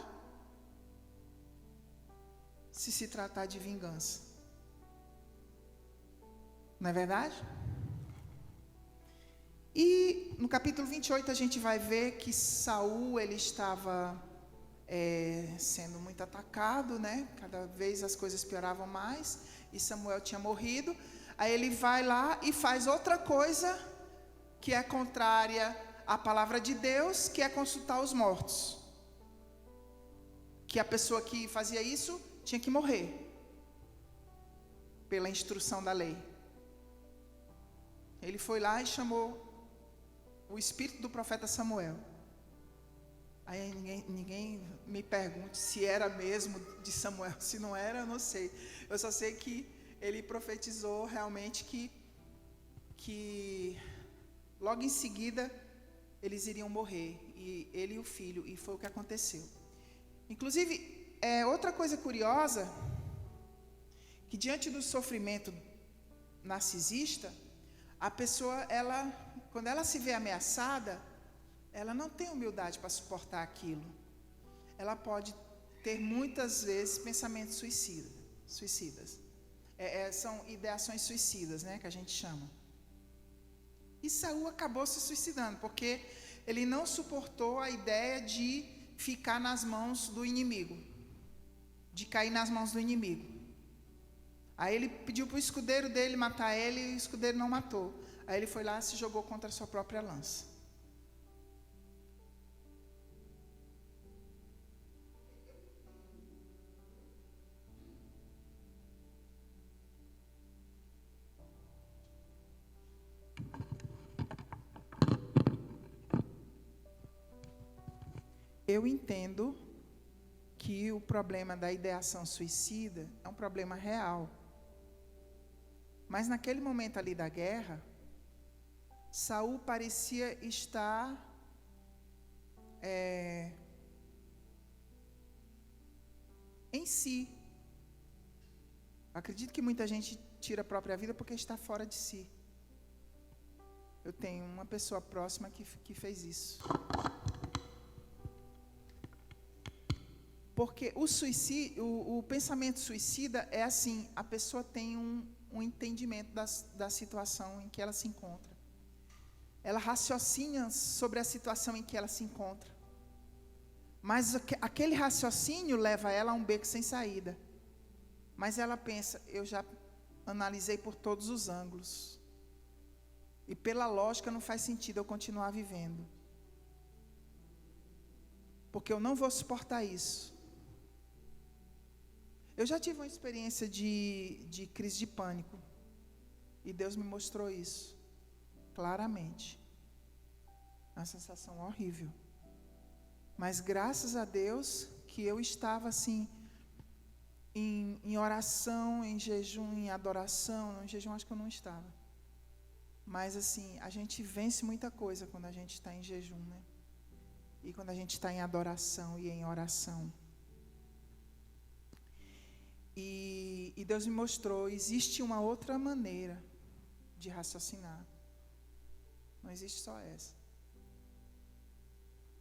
se tratar de vingança. Não é verdade? E no capítulo 28 a gente vai ver que Saul, ele estava sendo muito atacado, né? Cada vez as coisas pioravam mais, e Samuel tinha morrido. Aí ele vai lá e faz outra coisa que é contrária à palavra de Deus, que é consultar os mortos. Que a pessoa que fazia isso tinha que morrer, pela instrução da lei. Ele foi lá e chamou o espírito do profeta Samuel. Aí ninguém me pergunte se era mesmo de Samuel. Se não era, eu não sei. Eu só sei que ele profetizou realmente que logo em seguida eles iriam morrer, e ele e o filho, e foi o que aconteceu. Inclusive, outra coisa curiosa, que diante do sofrimento narcisista, a pessoa, quando ela se vê ameaçada, ela não tem humildade para suportar aquilo. Ela pode ter muitas vezes pensamentos suicidas. São ideações suicidas, né, que a gente chama. E Saul acabou se suicidando, porque ele não suportou a ideia de ficar nas mãos do inimigo, de cair nas mãos do inimigo. Aí ele pediu para o escudeiro dele matar ele, e o escudeiro não matou. Aí ele foi lá e se jogou contra a sua própria lança. eu entendo que o problema da ideação suicida é um problema real. Mas naquele momento ali da guerra, Saul parecia estar em si. Acredito que muita gente tira a própria vida porque está fora de si. Eu tenho uma pessoa próxima que fez isso. Porque o pensamento suicida é assim, a pessoa tem um entendimento da situação em que ela se encontra. Ela raciocina sobre a situação em que ela se encontra. Mas aquele raciocínio leva ela a um beco sem saída. Mas ela pensa, eu já analisei por todos os ângulos. E pela lógica não faz sentido eu continuar vivendo. Porque eu não vou suportar isso. Eu já tive uma experiência de crise de pânico. E Deus me mostrou isso claramente. Uma sensação horrível. Mas graças a Deus que eu estava assim, em oração, em jejum, em adoração. Em jejum acho que eu não estava. Mas assim, a gente vence muita coisa quando a gente está em jejum, né? E quando a gente está em adoração e em oração. E Deus me mostrou, existe uma outra maneira de raciocinar. Não existe só essa.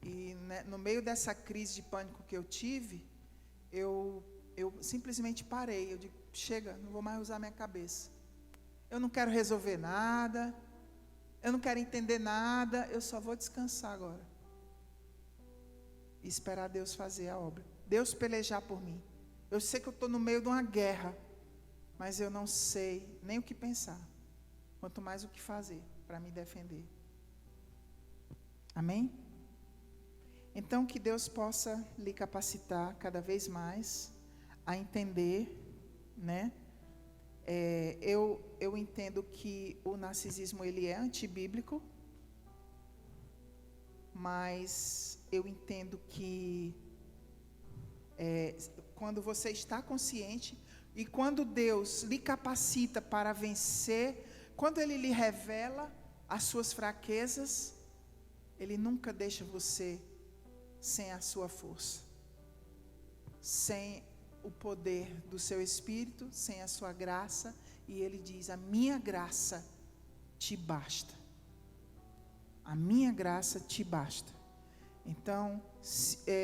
E no meio dessa crise de pânico que eu tive, eu simplesmente parei. Eu digo, chega, não vou mais usar minha cabeça. Eu não quero resolver nada, eu não quero entender nada, eu só vou descansar agora. E esperar Deus fazer a obra. Deus pelejar por mim. Eu sei que eu estou no meio de uma guerra, mas eu não sei nem o que pensar, quanto mais o que fazer para me defender. Amém? Então, que Deus possa lhe capacitar cada vez mais a entender, né? Eu entendo que o narcisismo ele é antibíblico, mas eu entendo que quando você está consciente e quando Deus lhe capacita para vencer, quando Ele lhe revela as suas fraquezas, Ele nunca deixa você sem a sua força, sem o poder do seu Espírito, sem a sua graça, e Ele diz, a minha graça te basta. A minha graça te basta. Então,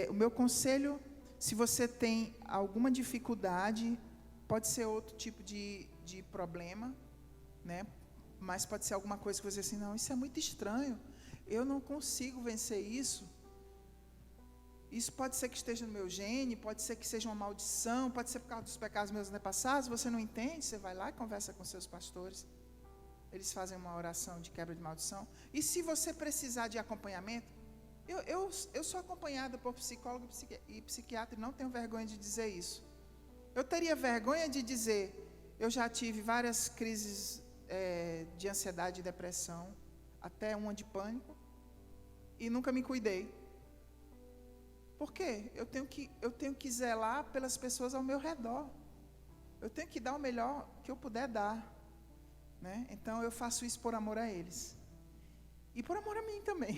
o meu conselho, se você tem alguma dificuldade, pode ser outro tipo de problema, né? Mas pode ser alguma coisa que você diz assim, não, isso é muito estranho, eu não consigo vencer isso. Isso pode ser que esteja no meu gene, pode ser que seja uma maldição, pode ser por causa dos pecados meus antepassados, você não entende, você vai lá e conversa com seus pastores. Eles fazem uma oração de quebra de maldição. E se você precisar de acompanhamento, eu sou acompanhada por psicólogo e psiquiatra e não tenho vergonha de dizer isso. Eu teria vergonha de dizer, eu já tive várias crises de ansiedade e depressão, até uma de pânico, e nunca me cuidei. Por quê? Eu tenho que zelar pelas pessoas ao meu redor. Eu tenho que dar o melhor que eu puder dar, né? Então eu faço isso por amor a eles. E por amor a mim também.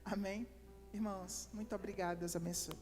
Amém? Irmãos, muito obrigada, Deus abençoe.